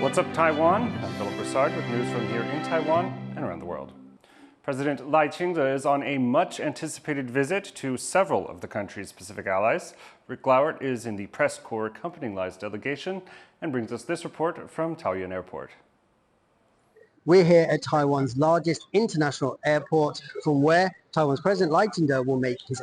What's up, Taiwan? I'm Brossard with news from here in Taiwan and around the world. President Ching-te is on a much-anticipated visit to several of the country's Pacific allies. Rick Lauert is in the press corps accompanying Lai's delegation and brings us this report from Taoyuan Airport. We're here at Taiwan's largest international airport, from where Taiwan's President Ching-te will make his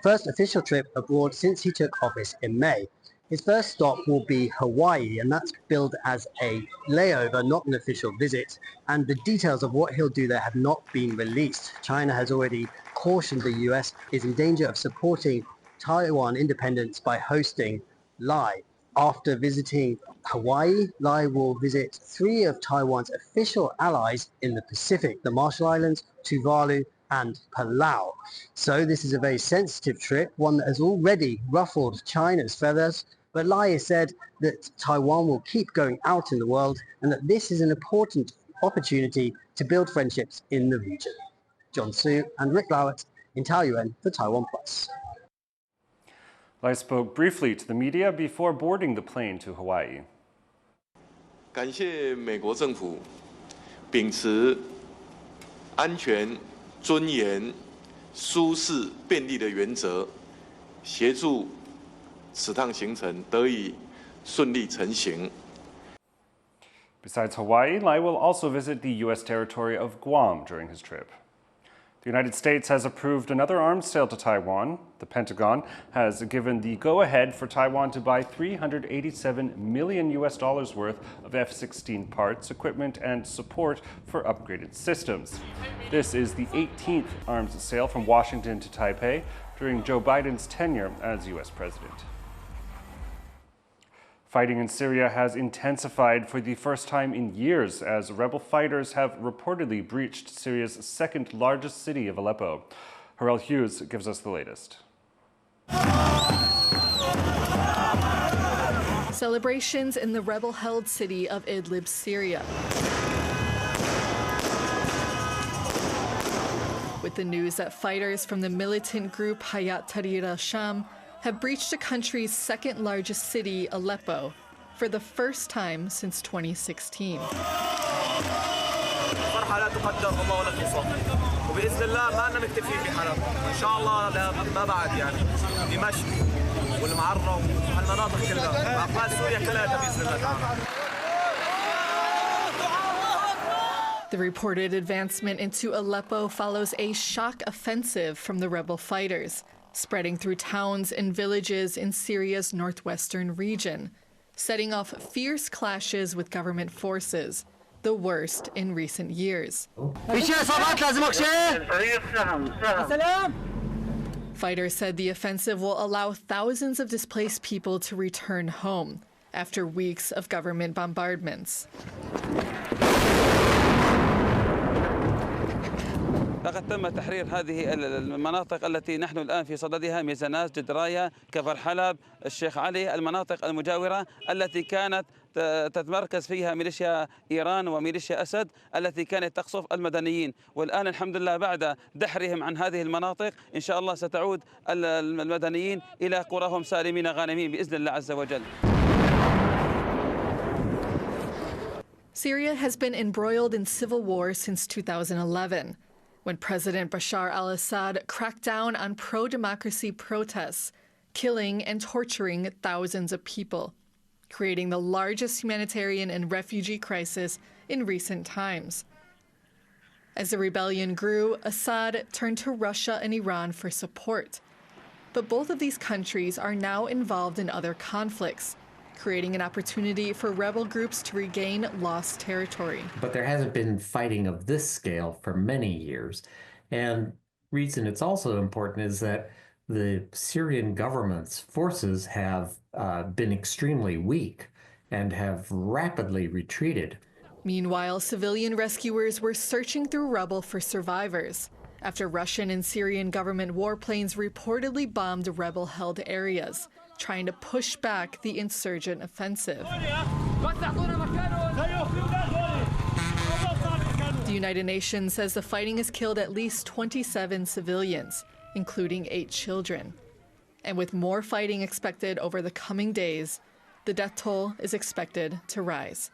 first official trip abroad since he took office in May. His first stop will be Hawaii, and that's billed as a layover, not an official visit. And the details of what he'll do there have not been released. China has already cautioned the US is in danger of supporting Taiwan independence by hosting Lai. After visiting Hawaii, Lai will visit 3 of Taiwan's official allies in the Pacific, the Marshall Islands, Tuvalu, and Palau. So this is a very sensitive trip, one that has already ruffled China's feathers. But Lai has said that Taiwan will keep going out in the world and that this is an important opportunity to build friendships in the region. John Su and Rick Lauert in Taoyuan for TaiwanPlus. Lai spoke briefly to the media before boarding the plane to Hawaii. 感谢美国政府秉持安全、尊严、舒适、便利的原则，协助此趟行程得以顺利成行。 Besides Hawaii, Lai will also visit the U.S. territory of Guam during his trip. The United States has approved another arms sale to Taiwan. The Pentagon has given the go-ahead for Taiwan to buy $387 million worth of F-16 parts, equipment, and support for upgraded systems. This is the 18th arms sale from Washington to Taipei during Joe Biden's tenure as U.S. president. Fighting in Syria has intensified for the first time in years as rebel fighters have reportedly breached Syria's second largest city of Aleppo. Harel Hughes gives us the latest. Celebrations in the rebel-held city of Idlib, Syria, with the news that fighters from the militant group Hayat Tahrir al-Sham have breached the country's second largest city, Aleppo, for the first time since 2016. The reported advancement into Aleppo follows a shock offensive from the rebel fighters, spreading through towns and villages in Syria's northwestern region, setting off fierce clashes with government forces, the worst in recent years. Fighters said the offensive will allow thousands of displaced people to return home after weeks of government bombardments. لقد تم تحرير هذه المناطق التي نحن الآن في صددها، ميزاناز، جدرايا، كفر حلب، الشيخ علي، المناطق المجاورة التي كانت تتمركز فيها ميليشيا إيران وميليشيا أسد التي كانت تقصف المدنيين. والآن الحمد لله بعد دحرهم عن هذه المناطق إن شاء الله ستعود المدنيين إلى قراهم سالمين غانمين بإذن الله عز وجل. Syria has been embroiled in civil war since 2011. When President Bashar al-Assad cracked down on pro-democracy protests, killing and torturing thousands of people, creating the largest humanitarian and refugee crisis in recent times. As the rebellion grew, Assad turned to Russia and Iran for support. But both of these countries are now involved in other conflicts, creating an opportunity for rebel groups to regain lost territory. But there hasn't been fighting of this scale for many years. And reason it's also important is that the Syrian government's forces have been extremely weak and have rapidly retreated. Meanwhile, civilian rescuers were searching through rubble for survivors after Russian and Syrian government warplanes reportedly bombed rebel-held areas, trying to push back the insurgent offensive. The United Nations says the fighting has killed at least 27 civilians, including 8 children. And with more fighting expected over the coming days, the death toll is expected to rise.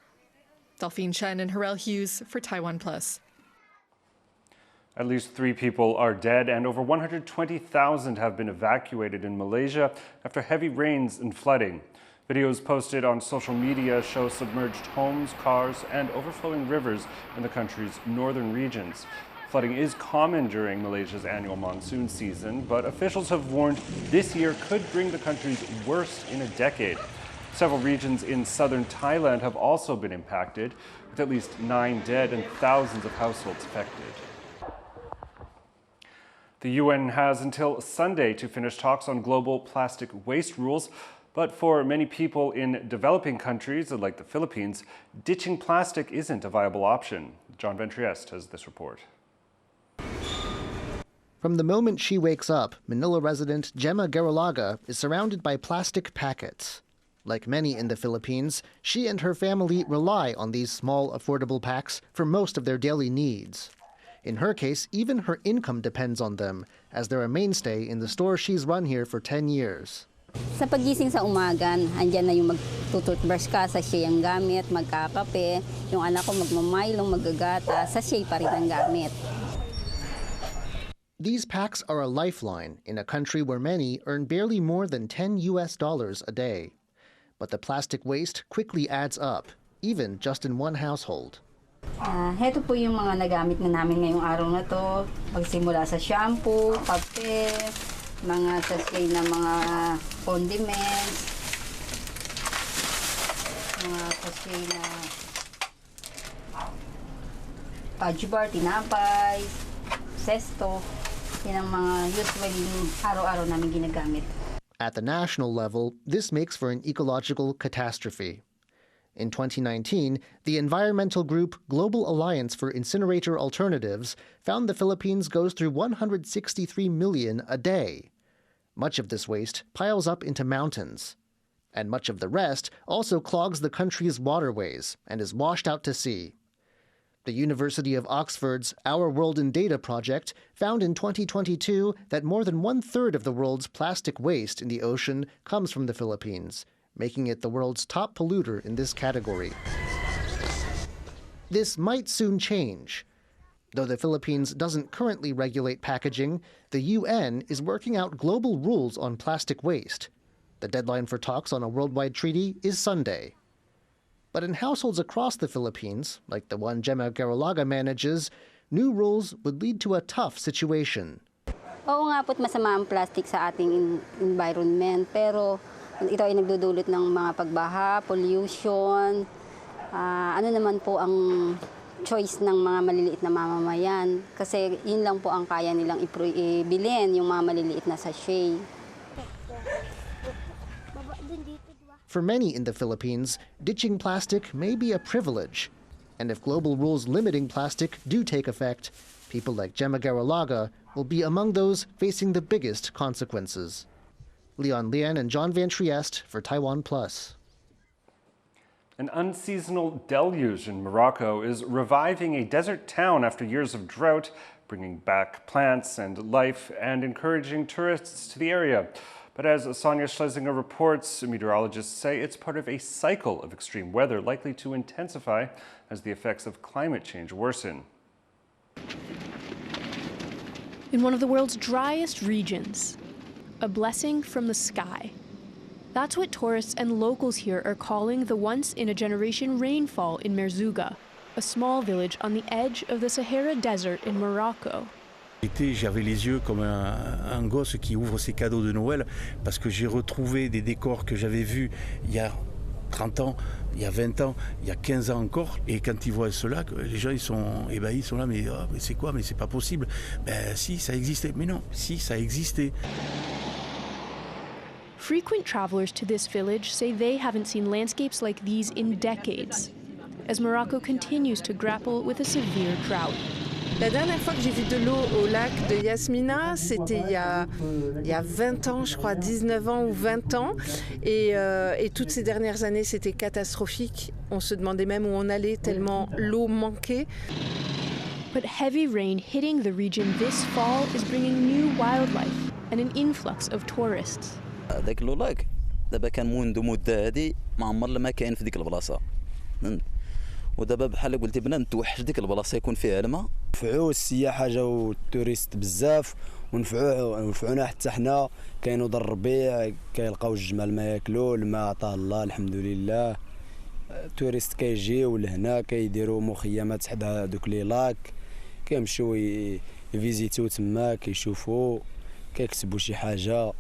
Delphine Chen and Harel Hughes for TaiwanPlus. At least 3 people are dead and over 120,000 have been evacuated in Malaysia after heavy rains and flooding. Videos posted on social media show submerged homes, cars, and overflowing rivers in the country's northern regions. Flooding is common during Malaysia's annual monsoon season, but officials have warned this year could bring the country's worst in a decade. Several regions in southern Thailand have also been impacted, with at least 9 dead and thousands of households affected. The UN has until Sunday to finish talks on global plastic waste rules, but for many people in developing countries, like the Philippines, ditching plastic isn't a viable option. John Van Trieste has this report. From the moment she wakes up, Manila resident Gemma Garalaga is surrounded by plastic packets. Like many in the Philippines, she and her family rely on these small, affordable packs for most of their daily needs. In her case, even her income depends on them, as they're a mainstay in the store she's run here for 10 years. Sa pagising sa umaga, andyan na yung magtututbrush ka, sachet ang gamit, magkakape. Yung anak ko magmamaylong, magagata, sachet pa rin ang gamit. These packs are a lifeline in a country where many earn barely more than $10 a day. But the plastic waste quickly adds up, even just in one household. Heto po yung mga nagamit na namin ngayong araw na to. Magsimula sa shampoo, kape, mga sachet na mga condiments, mga sachet na fudge bar, tinapay, sesto. Yan ang mga usually araw-araw namin ginagamit. At the national level, this makes for an ecological catastrophe. In 2019, the environmental group Global Alliance for Incinerator Alternatives found the Philippines goes through 163 million a day. Much of this waste piles up into mountains, and much of the rest also clogs the country's waterways and is washed out to sea. The University of Oxford's Our World in Data project found in 2022 that more than 1/3 of the world's plastic waste in the ocean comes from the Philippines, making it the world's top polluter in this category. This might soon change. Though the Philippines doesn't currently regulate packaging, the UN is working out global rules on plastic waste. The deadline for talks on a worldwide treaty is Sunday. But in households across the Philippines, like the one Gemma Garalaga manages, new rules would lead to a tough situation. Oo nga po't masama ang plastic sa ating environment, pero ito ay nagdudulot ng mga pagbaha, pollution. Ano naman po ang choice ng mga maliliit na mamamayan? Kasi yun lang po ang kaya nilang ibilin, yung mga maliliit na sachet. For many in the Philippines, ditching plastic may be a privilege. And if global rules limiting plastic do take effect, people like Gemma Garalaga will be among those facing the biggest consequences. Leon Lian and John Van Trieste for TaiwanPlus. An unseasonal deluge in Morocco is reviving a desert town after years of drought, bringing back plants and life and encouraging tourists to the area. But as Sonia Schlesinger reports, meteorologists say it's part of a cycle of extreme weather likely to intensify as the effects of climate change worsen. In one of the world's driest regions, a blessing from the sky. That's what tourists and locals here are calling the once-in-a-generation rainfall in Merzouga, a small village on the edge of the Sahara Desert in Morocco. J'avais les yeux comme un gosse qui ouvre ses cadeaux de Noël parce que j'ai retrouvé des décors que j'avais vus il y a 30 ans, il y a 20 ans, il y a 15 ans encore. Et quand ils voient cela, les gens ils sont ébahis, ils sont là, mais c'est quoi? Mais c'est pas possible. Ben si, ça existait. Mais non, si, ça existait. Frequent travelers to this village say they haven't seen landscapes like these in decades, as Morocco continues to grapple with a severe drought. La dernière fois que j'ai vu de l'eau au lac de Yasmina, c'était il y a 20 ans, je crois, 19 ans ou 20 ans. Et toutes ces dernières années, c'était catastrophique. On se demandait même où on allait tellement l'eau manquait. But heavy rain hitting the region this fall is bringing new wildlife and an influx of tourists. ذاك اللولاك دابا كان منذ مدة هذه ما عمر ما كاين في ديك البلاصة. ودابا بحال قلتي بنا نتوحش ديك البلاصه يكون فيها الماء. نفعوا السياحه جاو التوريست بزاف ونفعونا حتى حنا. كاينو در الربيع كيلقاو الجمال ما ياكلوا الماء عطاه الله الحمد لله. التوريست كيجيو لهنا كيديروا مخيمات حدا هذوك لي لاك كيمشيو يفيزيتيو تما كيشوفوا كيكتبوا شي حاجه.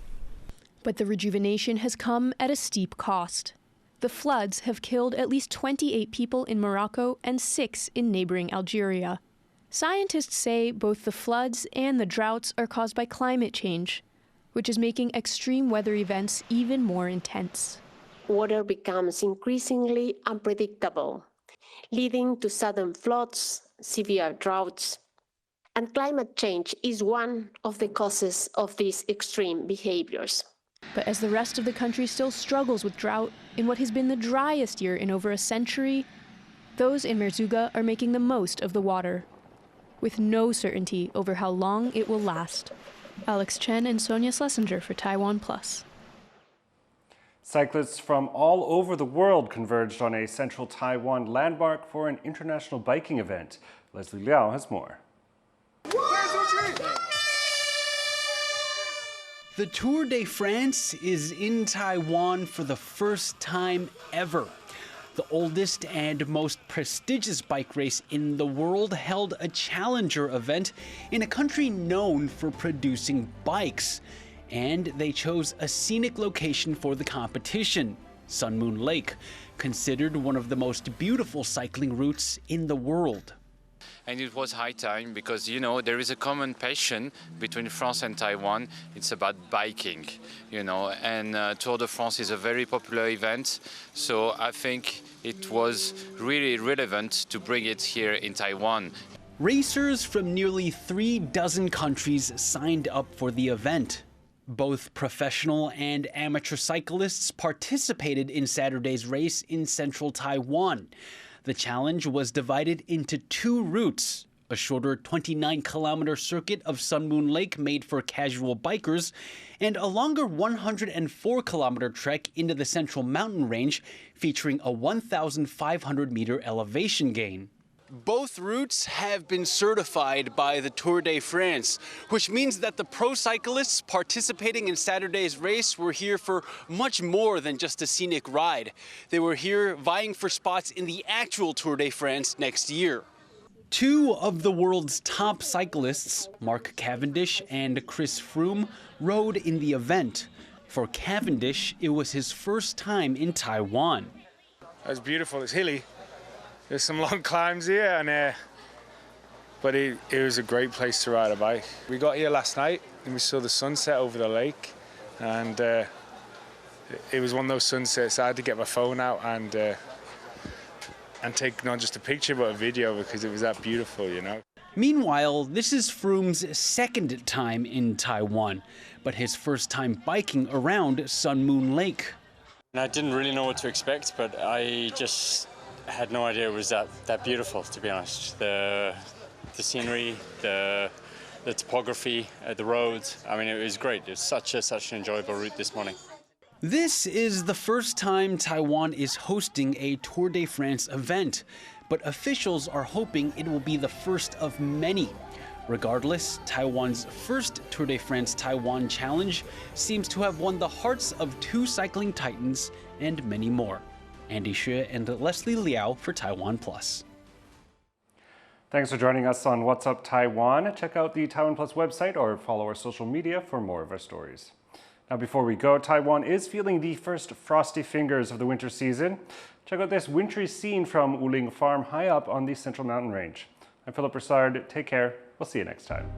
But the rejuvenation has come at a steep cost. The floods have killed at least 28 people in Morocco and 6 in neighboring Algeria. Scientists say both the floods and the droughts are caused by climate change, which is making extreme weather events even more intense. Water becomes increasingly unpredictable, leading to sudden floods, severe droughts, and climate change is one of the causes of these extreme behaviors. But as the rest of the country still struggles with drought in what has been the driest year in over a century, those in Merzouga are making the most of the water, with no certainty over how long it will last. Alex Chen and Sonia Schlesinger for TaiwanPlus. Cyclists from all over the world converged on a central Taiwan landmark for an international biking event. Leslie Liao has more. The Tour de France is in Taiwan for the first time ever. The oldest and most prestigious bike race in the world held a challenger event in a country known for producing bikes. And they chose a scenic location for the competition, Sun Moon Lake, considered one of the most beautiful cycling routes in the world. And it was high time because, you know, there is a common passion between France and Taiwan. It's about biking, you know, and Tour de France is a very popular event. So I think it was really relevant to bring it here in Taiwan. Racers from nearly 36 countries signed up for the event. Both professional and amateur cyclists participated in Saturday's race in central Taiwan. The challenge was divided into 2 routes, a shorter 29-kilometer circuit of Sun Moon Lake made for casual bikers, and a longer 104-kilometer trek into the central mountain range featuring a 1,500-meter elevation gain. Both routes have been certified by the Tour de France, which means that the pro cyclists participating in Saturday's race were here for much more than just a scenic ride. They were here vying for spots in the actual Tour de France next year. 2 of the world's top cyclists, Mark Cavendish and Chris Froome, rode in the event. For Cavendish, it was his first time in Taiwan. It was beautiful. It's hilly. There's some long climbs here, but it was a great place to ride a bike. We got here last night and we saw the sunset over the lake, and it was one of those sunsets I had to get my phone out and take not just a picture but a video because it was that beautiful, you know. Meanwhile, this is Froome's second time in Taiwan, but his first time biking around Sun Moon Lake. I didn't really know what to expect, but I just had no idea it was that beautiful, to be honest. The scenery, the topography, the roads. I mean, it was great. It was such an enjoyable route this morning. This is the first time Taiwan is hosting a Tour de France event, but officials are hoping it will be the first of many. Regardless, Taiwan's first Tour de France Taiwan Challenge seems to have won the hearts of 2 cycling titans and many more. Andy Xue and Leslie Liao for TaiwanPlus. Thanks for joining us on What's Up Taiwan. Check out the TaiwanPlus website or follow our social media for more of our stories. Now, before we go, Taiwan is feeling the first frosty fingers of the winter season. Check out this wintry scene from Wuling Farm high up on the Central Mountain Range. I'm Philip Brossard. Take care. We'll see you next time.